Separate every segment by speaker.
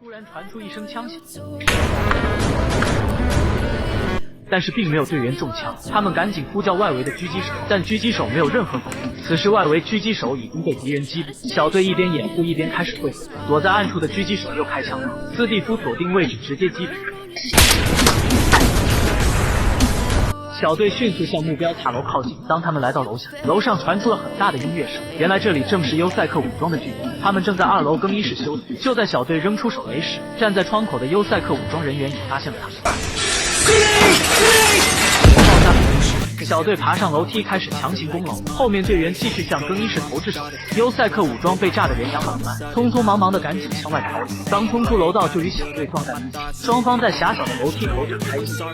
Speaker 1: 突然传出一声枪响，但是并没有队员中枪，他们赶紧呼叫外围的狙击手，但狙击手没有任何反应。此时外围狙击手已经被敌人击毙，小队一边掩护一边开始会合，躲在暗处的狙击手又开枪了，斯蒂夫锁定位置直接击毙。小队迅速向目标塔楼靠近，当他们来到楼下，楼上传出了很大的音乐声，原来这里正是优赛克武装的据点，他们正在2楼更衣室休息。就在小队扔出手雷时，站在窗口的优赛克武装人员也发现了他们。爆炸更衣室，小队爬上楼梯开始强行攻楼，后面队员继续向更衣室投掷小队。优赛克武装被炸得人仰马翻，匆匆忙忙的赶紧向外逃离，刚冲出楼道就与小队撞在一起，双方在狭小的楼梯口展开激战。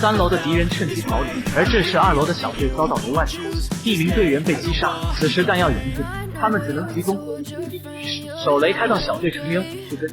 Speaker 1: 3楼的敌人趁机逃离，而这时2楼的小队遭到楼外的攻击，一名队员被击杀。此时弹药已经不足，他们只能集中火力突击局势，手雷开到小队成员虎树根。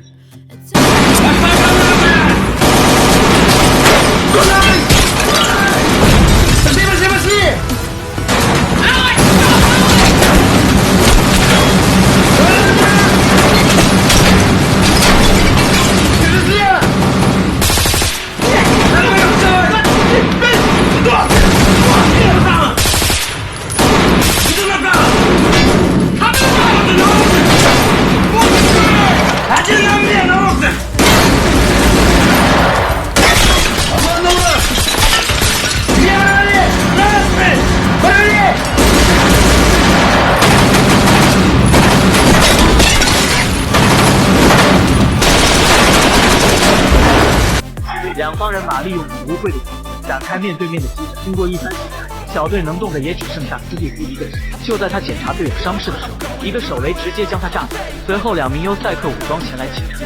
Speaker 1: 两方人马利用无贵的展开面对面的激战。经过一番激战，小队能动的也只剩下斯蒂夫一个人。就在他检查队友伤势的时候，一个手雷直接将他炸死。随后2名优赛克武装前来清场。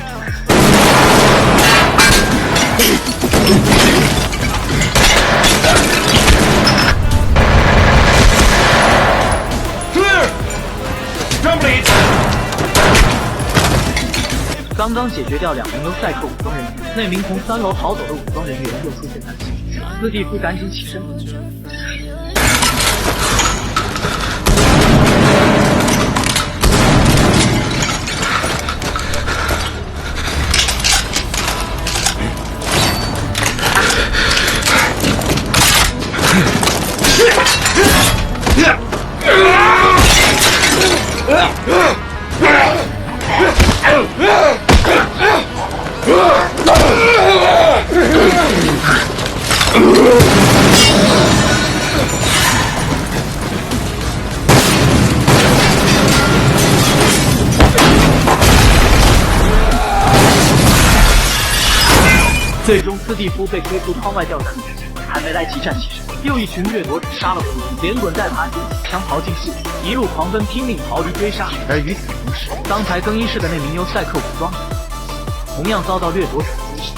Speaker 1: 刚刚解决掉2名优赛克武装人员，那名从3楼逃走的武装人员又出现在了现场。斯蒂夫赶紧起身。最终，斯蒂夫被推出窗外吊斩，还没来及站起身，又一群掠夺者杀了过来，连滚带爬捡起枪逃进树，一路狂奔，拼命逃离追杀。而与此同时，刚才更衣室的那名优赛克武装同样遭到掠夺者击杀。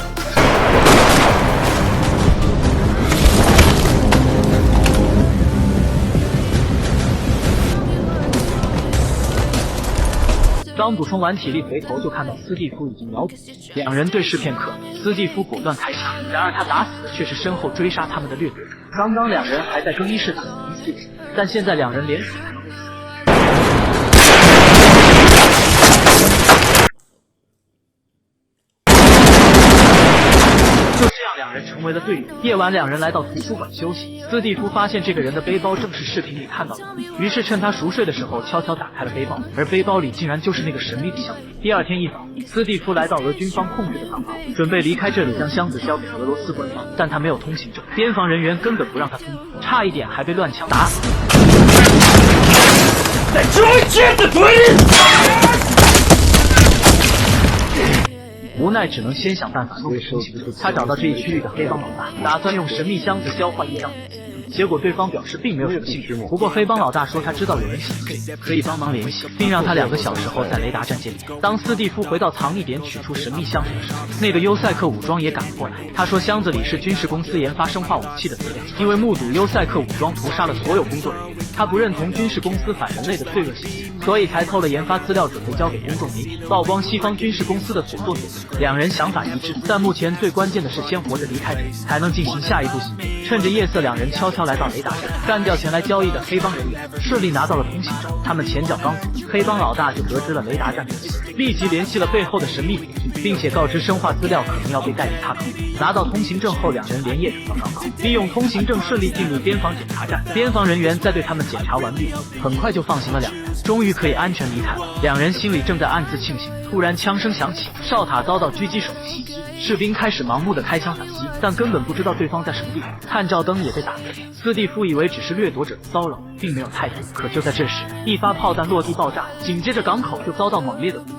Speaker 1: 刚补充完体力，回头就看到斯蒂夫已经秒死，两人对视片刻，斯蒂夫果断开枪，然而他打死的却是身后追杀他们的掠夺者。刚刚2人还在更衣室打得一气，但现在2人连死带灭。为了队友。夜晚，两人来到图书馆休息。斯蒂夫发现这个人的背包正是视频里看到的，于是趁他熟睡的时候悄悄打开了背包，而背包里竟然就是那个神秘的箱子。第二天一早，斯蒂夫来到俄军方控制的港口，准备离开这里，将箱子交给俄罗斯官方，但他没有通行证，边防人员根本不让他通过，差一点还被乱枪打死。在追chết的队！无奈只能先想办法弄通行证。他找到这一区域的黑帮老大，打算用神秘箱子交换一张。结果对方表示并没有什么兴趣，不过黑帮老大说他知道有人行贿，可以帮忙联系，并让他2个小时后在雷达站见面。当斯蒂夫回到藏匿点取出神秘箱子的时候，那个优塞克武装也赶了过来。他说箱子里是军事公司研发生化武器的资料，因为目睹优塞克武装屠杀了所有工作人员，他不认同军事公司反人类的罪恶行径，所以才偷了研发资料，准备交给公众媒体，曝光西方军事公司的所作所为。两人想法一致，但目前最关键的是先活着离开这里，才能进行下一步行动。趁着夜色，两人悄悄来到雷达站，干掉前来交易的黑帮人员，顺利拿到了通行证。他们前脚刚走，黑帮老大就得知了雷达站的事，立即联系了背后的神秘匪军，并且告知生化资料可能要被带给他口。拿到通行证后，两人连夜赶到港口，利用通行证顺利进入边防检查站。边防人员在对他们检查完毕后，很快就放行了两人，终于可以安全离开了。两人心里正在暗自庆幸，突然枪声响起，哨塔遭到狙击手的袭击，士兵开始盲目的开枪反击，但根本不知道对方在什么地方。探照灯也被打开，斯蒂夫以为只是掠夺者的骚扰，并没有太多。可就在这时，一发炮弹落地爆炸，紧接着港口就遭到猛烈的攻击。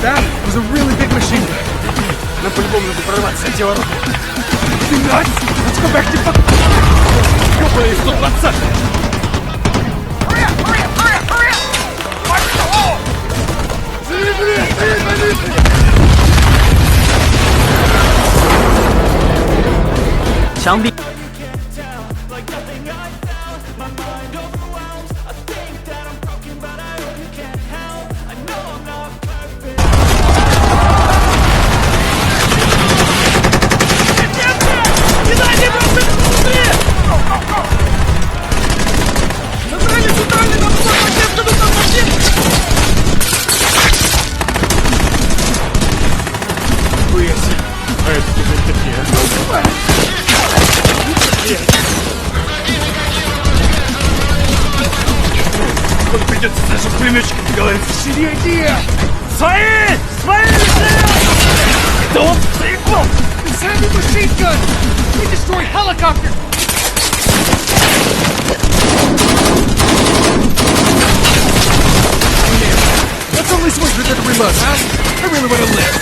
Speaker 2: That was a really big machine gun. Нам по-любому надо прорваться от дела. Ты nuts? Let's go back to fuck... Ёбаный 120! Hurry up! Hurry up! Hurry up! Hurry up! Watch the hole!
Speaker 1: 墙壁。
Speaker 2: Придется даже пулеметчиком договориться. Shitty idea! Свои! Свои решения! Don't заебал! This heavy machine gun! We destroy helicopters! That's only so much that we must, huh? I really want to live.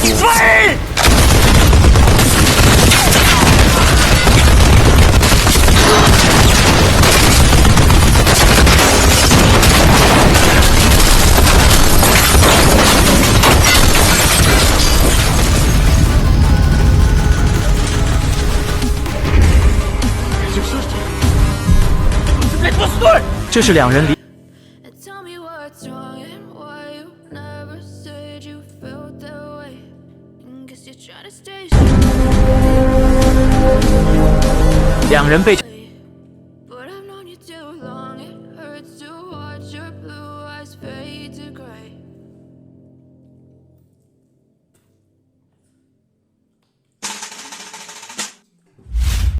Speaker 2: Свои! Постой!
Speaker 1: 这是两人离。两人被。